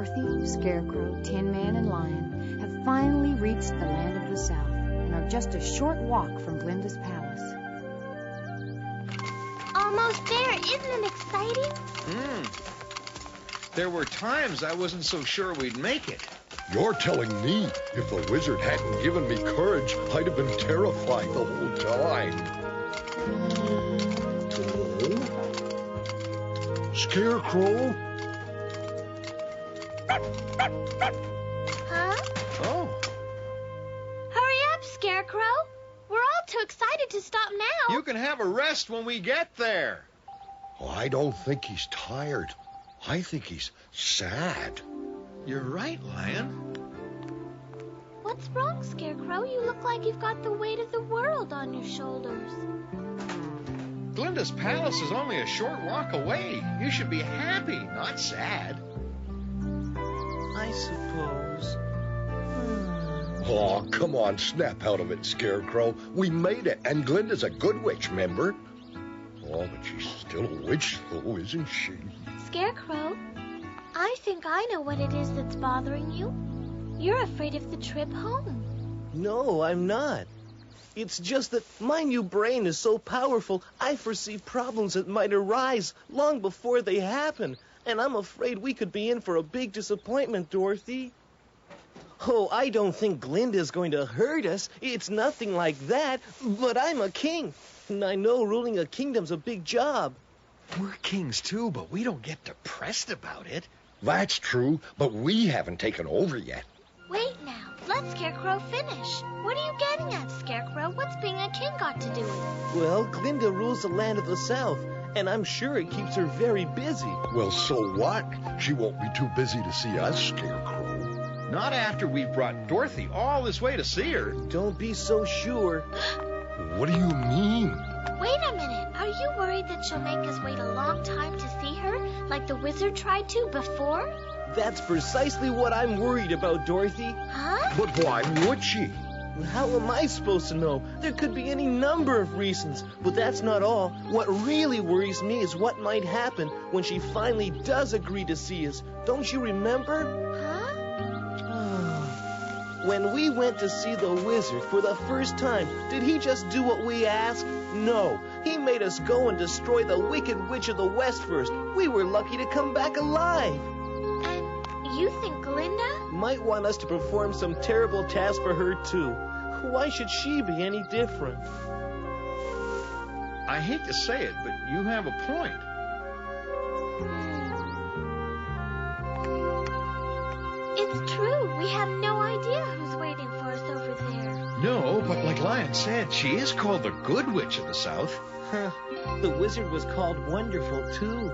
Dorothy, Scarecrow, Tin Man, and Lion have finally reached the land of the South and are just a short walk from Glinda's palace. Almost there. Isn't it exciting? There were times I wasn't so sure we'd make it. You're telling me if the wizard hadn't given me courage, I'd have been terrified the whole time. Oh? Scarecrow? Huh? Oh. Hurry up, Scarecrow. We're all too excited to stop now. You can have a rest when we get there. Oh, I don't think he's tired. I think he's sad. You're right, Lion. What's wrong, Scarecrow? You look like you've got the weight of the world on your shoulders. Glinda's palace is only a short walk away. You should be happy, not sad. I suppose. Oh, come on, snap out of it, Scarecrow. We made it, and Glinda's a good witch, remember? Oh, but she's still a witch, though, isn't she? Scarecrow, I think I know what it is that's bothering you. You're afraid of the trip home. No, I'm not. It's just that my new brain is so powerful, I foresee problems that might arise long before they happen. And I'm afraid we could be in for a big disappointment, Dorothy. Oh, I don't think Glinda's going to hurt us. It's nothing like that. But I'm a king, and I know ruling a kingdom's a big job. We're kings, too, but we don't get depressed about it. That's true, but we haven't taken over yet. Wait now. Let Scarecrow finish. What are you getting at, Scarecrow? What's being a king got to do with it? Well, Glinda rules the land of the South, and I'm sure it keeps her very busy. Well, so what? She won't be too busy to see us, Scarecrow. Not after we've brought Dorothy all this way to see her. Don't be so sure. What do you mean? Wait a minute. Are you worried that she'll make us wait a long time to see her, like the wizard tried to before? That's precisely what I'm worried about, Dorothy. Huh? But why would she? How am I supposed to know? There could be any number of reasons, but that's not all. What really worries me is what might happen when she finally does agree to see us. Don't you remember? Huh? When we went to see the wizard for the first time, did he just do what we asked? No. He made us go and destroy the Wicked Witch of the West first. We were lucky to come back alive. And you think Glinda? Might want us to perform some terrible task for her, too. Why should she be any different? I hate to say it, but you have a point. It's true. We have no idea who's waiting for us over there. No, but like Lion said, she is called the Good Witch of the South. The wizard was called Wonderful, too.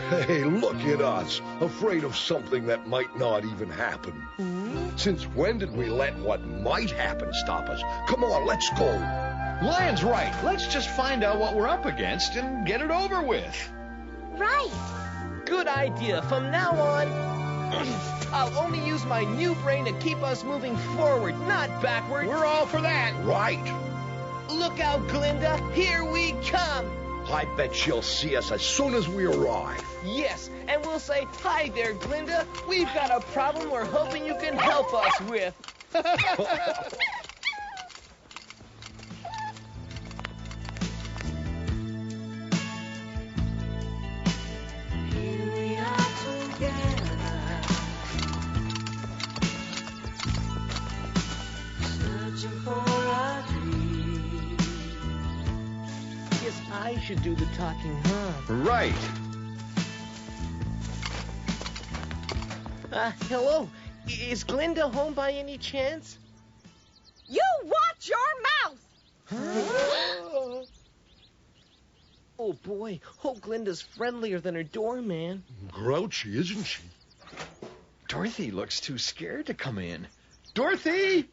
Hey, look at us, afraid of something that might not even happen. Since when did we let what might happen stop us? Come on, let's go. Lion's right. Let's just find out what we're up against and get it over with. Right. Good idea. From now on, I'll only use my new brain to keep us moving forward, not backward. We're all for that. Right. Look out, Glinda. Here we come. I bet she'll see us as soon as we arrive. Yes, and we'll say, hi there, Glinda. We've got a problem we're hoping you can help us with. Here we are together, searching for our dreams. Guess I should do the talking, huh? Right. Hello. Is Glinda home by any chance? You watch your mouth! Oh, boy. Hope Glinda's friendlier than her doorman. Grouchy, isn't she? Dorothy looks too scared to come in. Dorothy!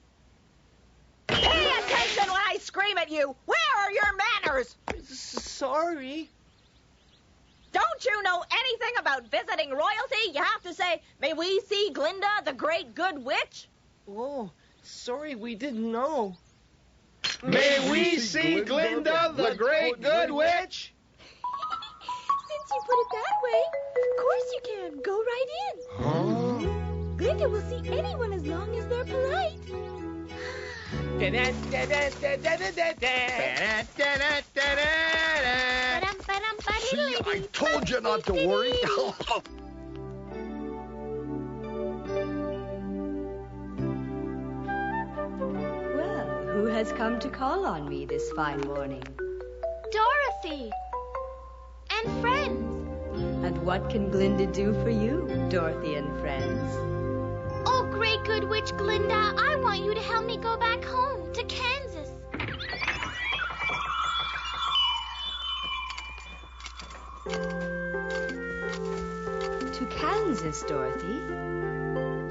Pay attention when I scream at you! Where are your manners? Sorry. Don't you know anything about visiting royalty? You have to say, may we see Glinda, the great good witch? Oh, sorry, we didn't know. May we see Glinda, the great good witch? Since you put it that way, of course you can. Go right in. Huh? Glinda will see anyone as long as they're polite. See, I told you not to worry. Well, who has come to call on me this fine morning? Dorothy! And friends! And what can Glinda do for you, Dorothy and friends? Oh, great good witch Glinda, I want you to help me go back home to Kansas. To Kansas, Dorothy?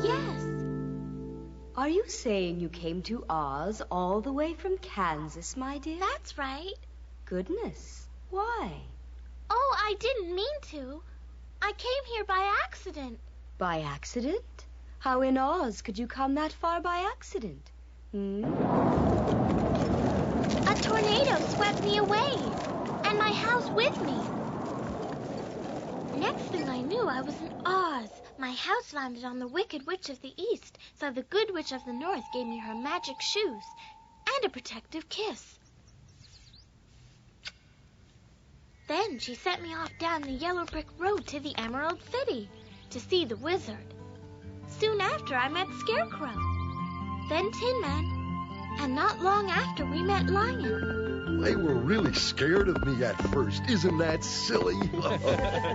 Yes. Are you saying you came to Oz all the way from Kansas, my dear? That's right. Goodness. Why? Oh, I didn't mean to. I came here by accident. By accident? How in Oz could you come that far by accident? A tornado swept me away, and my house with me. Next thing I knew, I was in Oz. My house landed on the Wicked Witch of the East, so the Good Witch of the North gave me her magic shoes and a protective kiss. Then she sent me off down the yellow brick road to the Emerald City to see the wizard. Soon after, I met Scarecrow, then Tin Man, and not long after, we met Lion. They were really scared of me at first. Isn't that silly?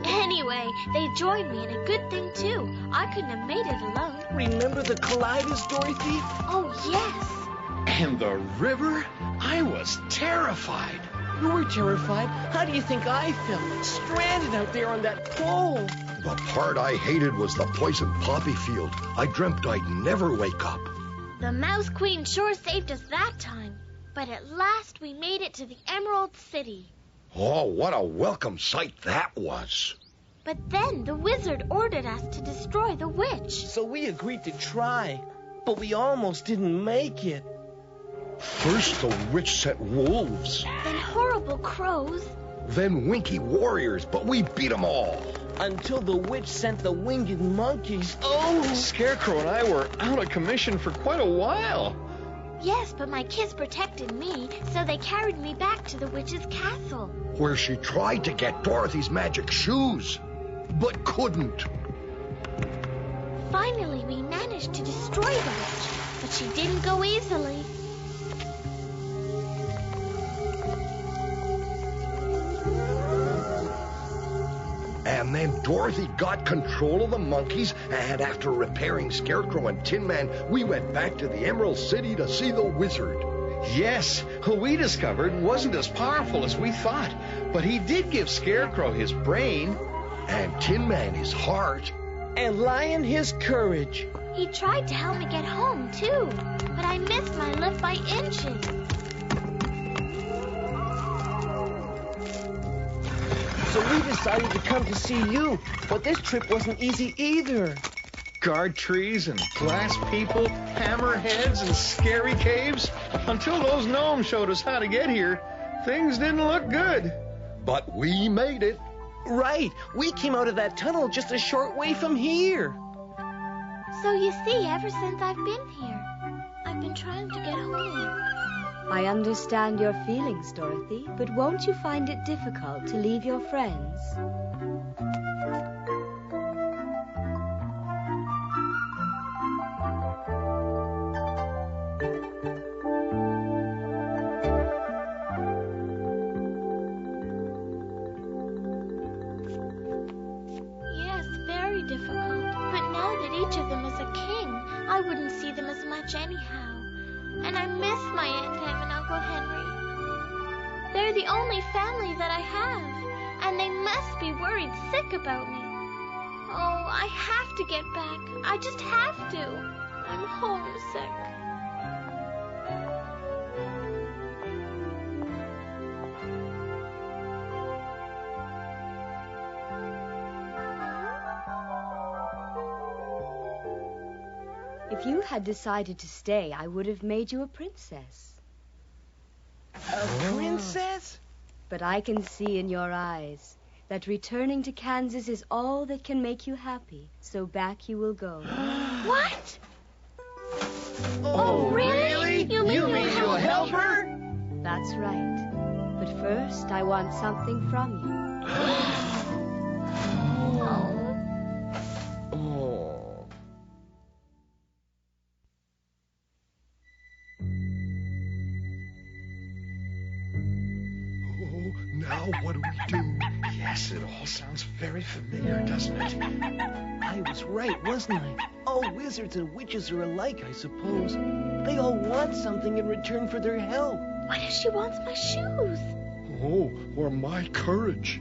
Anyway, they joined me, and a good thing, too. I couldn't have made it alone. Remember the Kaleidos, Dorothy? Oh, yes. And the river? I was terrified. You were terrified? How do you think I felt? Stranded out there on that pole. The part I hated was the poison poppy field. I dreamt I'd never wake up. The Mouse Queen sure saved us that time. But at last we made it to the Emerald City. Oh, what a welcome sight that was. But then the wizard ordered us to destroy the witch. So we agreed to try, but we almost didn't make it. First, the witch sent wolves. Then horrible crows. Then winky warriors, but we beat them all. Until the witch sent the winged monkeys. Oh! Scarecrow and I were out of commission for quite a while. Yes, but my kiss protected me, so they carried me back to the witch's castle. Where she tried to get Dorothy's magic shoes, but couldn't. Finally, we managed to destroy the witch, but she didn't go easily. And then Dorothy got control of the monkeys, and after repairing Scarecrow and Tin Man, we went back to the Emerald City to see the wizard. Yes, who we discovered wasn't as powerful as we thought, but he did give Scarecrow his brain. And Tin Man his heart. And Lion his courage. He tried to help me get home, too, but I missed my lift by inches. So we decided to come to see you, but this trip wasn't easy either. Guard trees and glass people, hammerheads and scary caves. Until those gnomes showed us how to get here, things didn't look good. But we made it. Right. We came out of that tunnel just a short way from here. So you see, ever since I've been here, I've been trying to get home. I understand your feelings, Dorothy, but won't you find it difficult to leave your friends? Yes, very difficult. But now that each of them is a king, I wouldn't see them as much anyhow. And I miss my Aunt Em and Uncle Henry. They're the only family that I have, and they must be worried sick about me. Oh, I have to get back. I just have to. I'm homesick. If you had decided to stay, I would have made you a princess. A princess? But I can see in your eyes that returning to Kansas is all that can make you happy, so back you will go. What? Oh, really? You mean you'll help her? That's right. But first, I want something from you. Now what do we do? Yes, it all sounds very familiar, doesn't it? I was right, wasn't I? All wizards and witches are alike, I suppose. They all want something in return for their help. What if she wants my shoes? Oh, or my courage.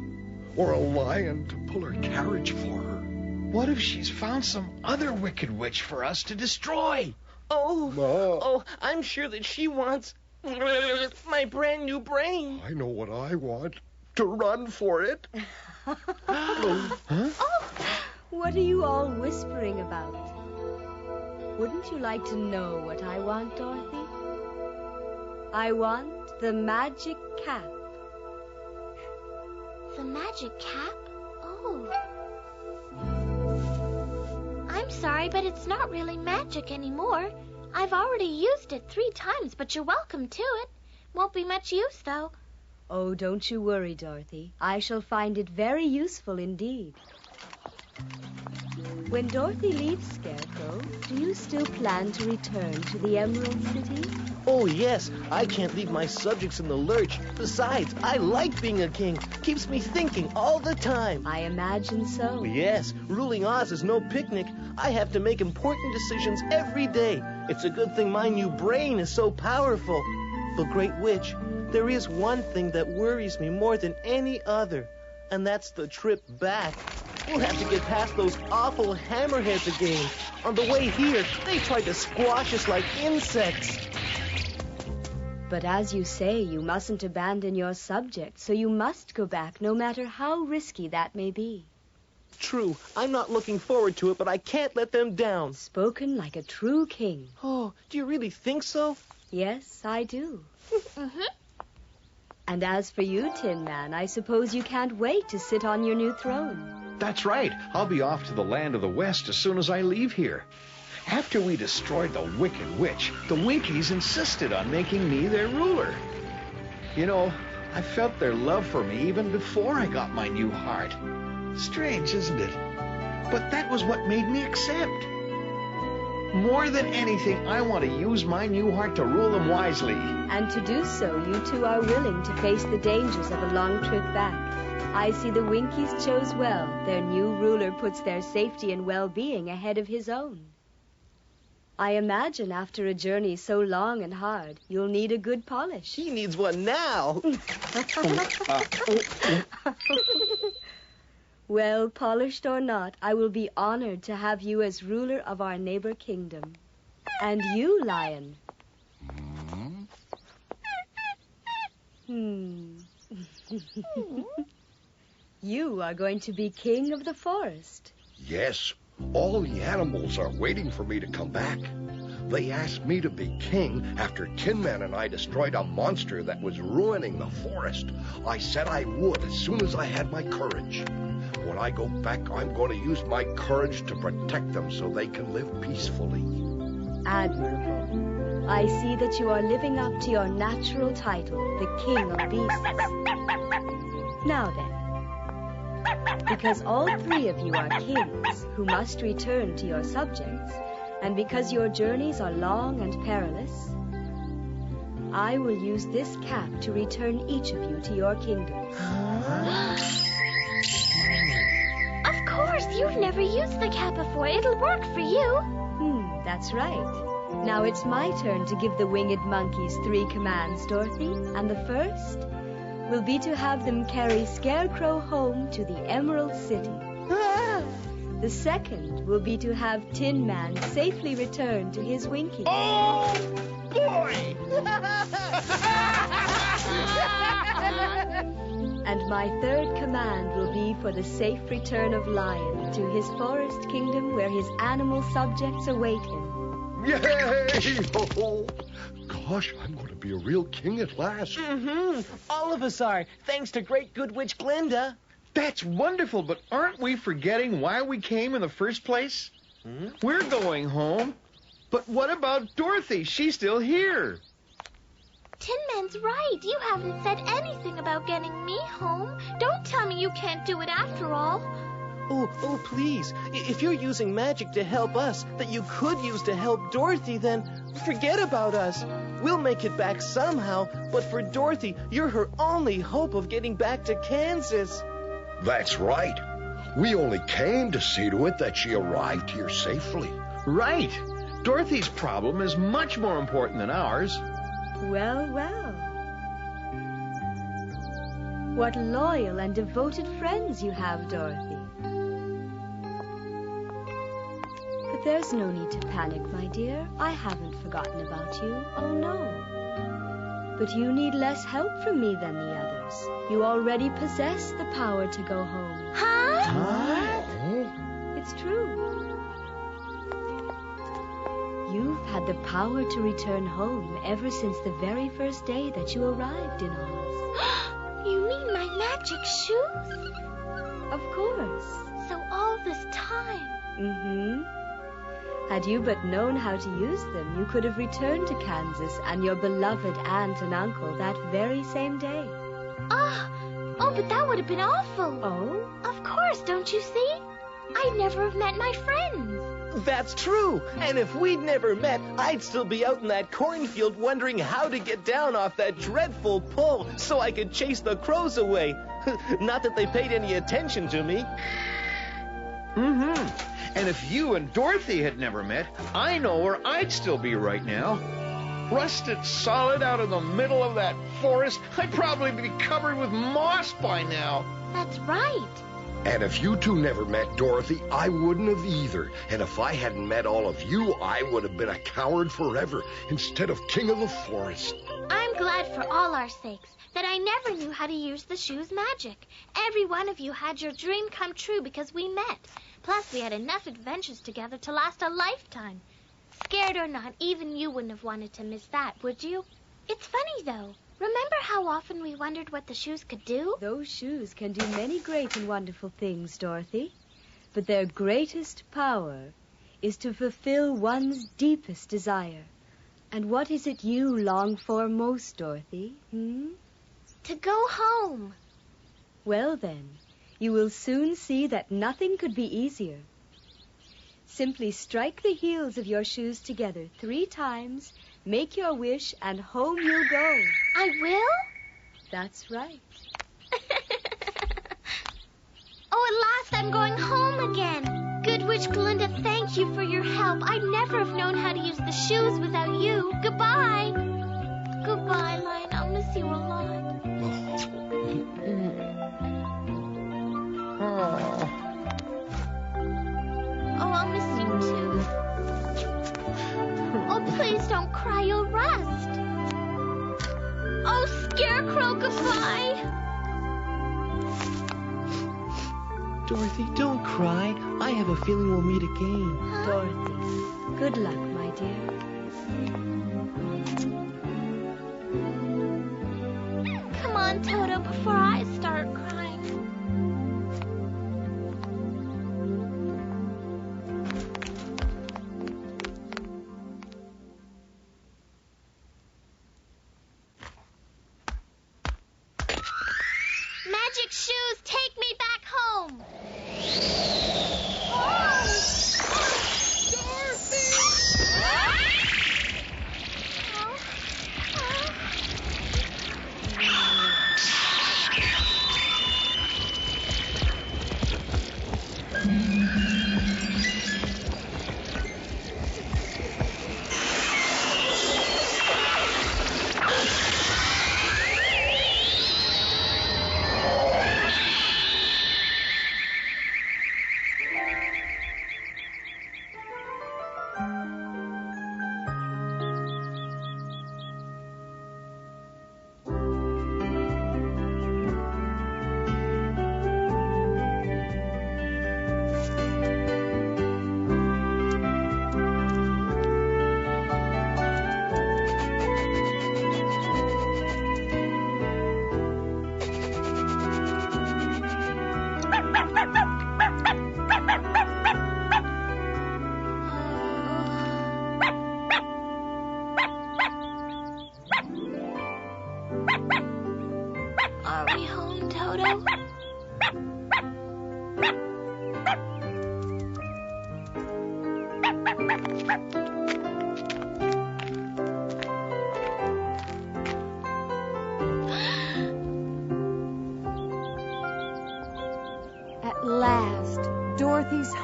Or a lion to pull her carriage for her. What if she's found some other wicked witch for us to destroy? Oh, I'm sure that she wants my brand new brain. I know what I want. To run for it. What are you all whispering about? Wouldn't you like to know what I want, Dorothy? I want the magic cap. The magic cap? Oh. I'm sorry, but it's not really magic anymore. I've already used it 3 times, but you're welcome to it. Won't be much use, though. Oh, don't you worry, Dorothy. I shall find it very useful indeed. When Dorothy leaves Scarecrow, do you still plan to return to the Emerald City? Oh, yes. I can't leave my subjects in the lurch. Besides, I like being a king. Keeps me thinking all the time. I imagine so. Yes, ruling Oz is no picnic. I have to make important decisions every day. It's a good thing my new brain is so powerful. But, Great Witch, there is one thing that worries me more than any other, and that's the trip back. We'll have to get past those awful hammerheads again. On the way here, they tried to squash us like insects. But as you say, you mustn't abandon your subjects, so you must go back, no matter how risky that may be. True, I'm not looking forward to it, but I can't let them down. Spoken like a true king. Oh, do you really think so? Yes, I do. Mm-hmm. And as for you, Tin Man, I suppose you can't wait to sit on your new throne. That's right. I'll be off to the land of the West as soon as I leave here. After we destroyed the Wicked Witch, the Winkies insisted on making me their ruler. You know, I felt their love for me even before I got my new heart. Strange, isn't it? But that was what made me accept. More than anything, I want to use my new heart to rule them wisely. And to do so, you two are willing to face the dangers of a long trip back. I see the Winkies chose well. Their new ruler puts their safety and well-being ahead of his own. I imagine after a journey so long and hard, you'll need a good polish. He needs one now. Well, polished or not, I will be honored to have you as ruler of our neighbor kingdom. And you, Lion. You are going to be king of the forest. Yes, all the animals are waiting for me to come back. They asked me to be king after Tin Man and I destroyed a monster that was ruining the forest. I said I would as soon as I had my courage. When I go back, I'm going to use my courage to protect them so they can live peacefully. Admirable. I see that you are living up to your natural title, the King of Beasts. Now then, because all 3 of you are kings who must return to your subjects, and because your journeys are long and perilous, I will use this cap to return each of you to your kingdoms. Of course, you've never used the cap before. It'll work for you. That's right. Now it's my turn to give the winged monkeys 3 commands, Dorothy. And the first will be to have them carry Scarecrow home to the Emerald City. The second will be to have Tin Man safely return to his Winkies. Oh, boy! And my third command will be for the safe return of Lion to his forest kingdom where his animal subjects await him. Yay! Oh, gosh, I'm going to be a real king at last. All of us are, thanks to Great Good Witch Glinda. That's wonderful, but aren't we forgetting why we came in the first place? We're going home. But what about Dorothy? She's still here. Tin Man's right. You haven't said anything about getting me home. Don't tell me you can't do it after all. Oh, please. If you're using magic to help us that you could use to help Dorothy, then forget about us. We'll make it back somehow, but for Dorothy, you're her only hope of getting back to Kansas. That's right. We only came to see to it that she arrived here safely. Right. Dorothy's problem is much more important than ours. Well, well. What loyal and devoted friends you have, Dorothy. But there's no need to panic, my dear. I haven't forgotten about you. Oh, no. But you need less help from me than the others. You already possess the power to go home. Huh? It's true. You've had the power to return home ever since the very first day that you arrived in Oz. You mean my magic shoes? Of course. So all this time. Had you but known how to use them, you could have returned to Kansas and your beloved aunt and uncle that very same day. Oh, but that would have been awful. Oh? Of course, don't you see? I'd never have met my friends. That's true. And if we'd never met, I'd still be out in that cornfield wondering how to get down off that dreadful pole so I could chase the crows away. Not that they paid any attention to me. And if you and Dorothy had never met, I know where I'd still be right now. Rusted solid out in the middle of that forest. I'd probably be covered with moss by now. That's right. And if you two never met Dorothy, I wouldn't have either. And if I hadn't met all of you, I would have been a coward forever instead of king of the forest. I'm glad for all our sakes that I never knew how to use the shoe's magic. Every one of you had your dream come true because we met. Plus, we had enough adventures together to last a lifetime. Scared or not, even you wouldn't have wanted to miss that, would you? It's funny, though. Remember how often we wondered what the shoes could do? Those shoes can do many great and wonderful things, Dorothy. But their greatest power is to fulfill one's deepest desire. And what is it you long for most, Dorothy? To go home. Well, then, you will soon see that nothing could be easier. Simply strike the heels of your shoes together 3 times, make your wish, and home you'll go. I will? That's right. Oh, at last I'm going home again. Good Witch Glinda, thank you for your help. I'd never have known how to use the shoes without you. Goodbye. Goodbye, Lion. I'll miss you a lot. Oh, I'll miss you too. Oh, please don't cry. You'll rust. Oh, Scarecrow, goodbye. Dorothy, don't cry. I have a feeling we'll meet again. Dorothy, good luck, my dear. Come on, Toto, before I start crying. Magic shoes, take me back home.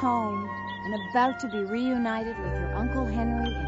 home and about to be reunited with your Uncle Henry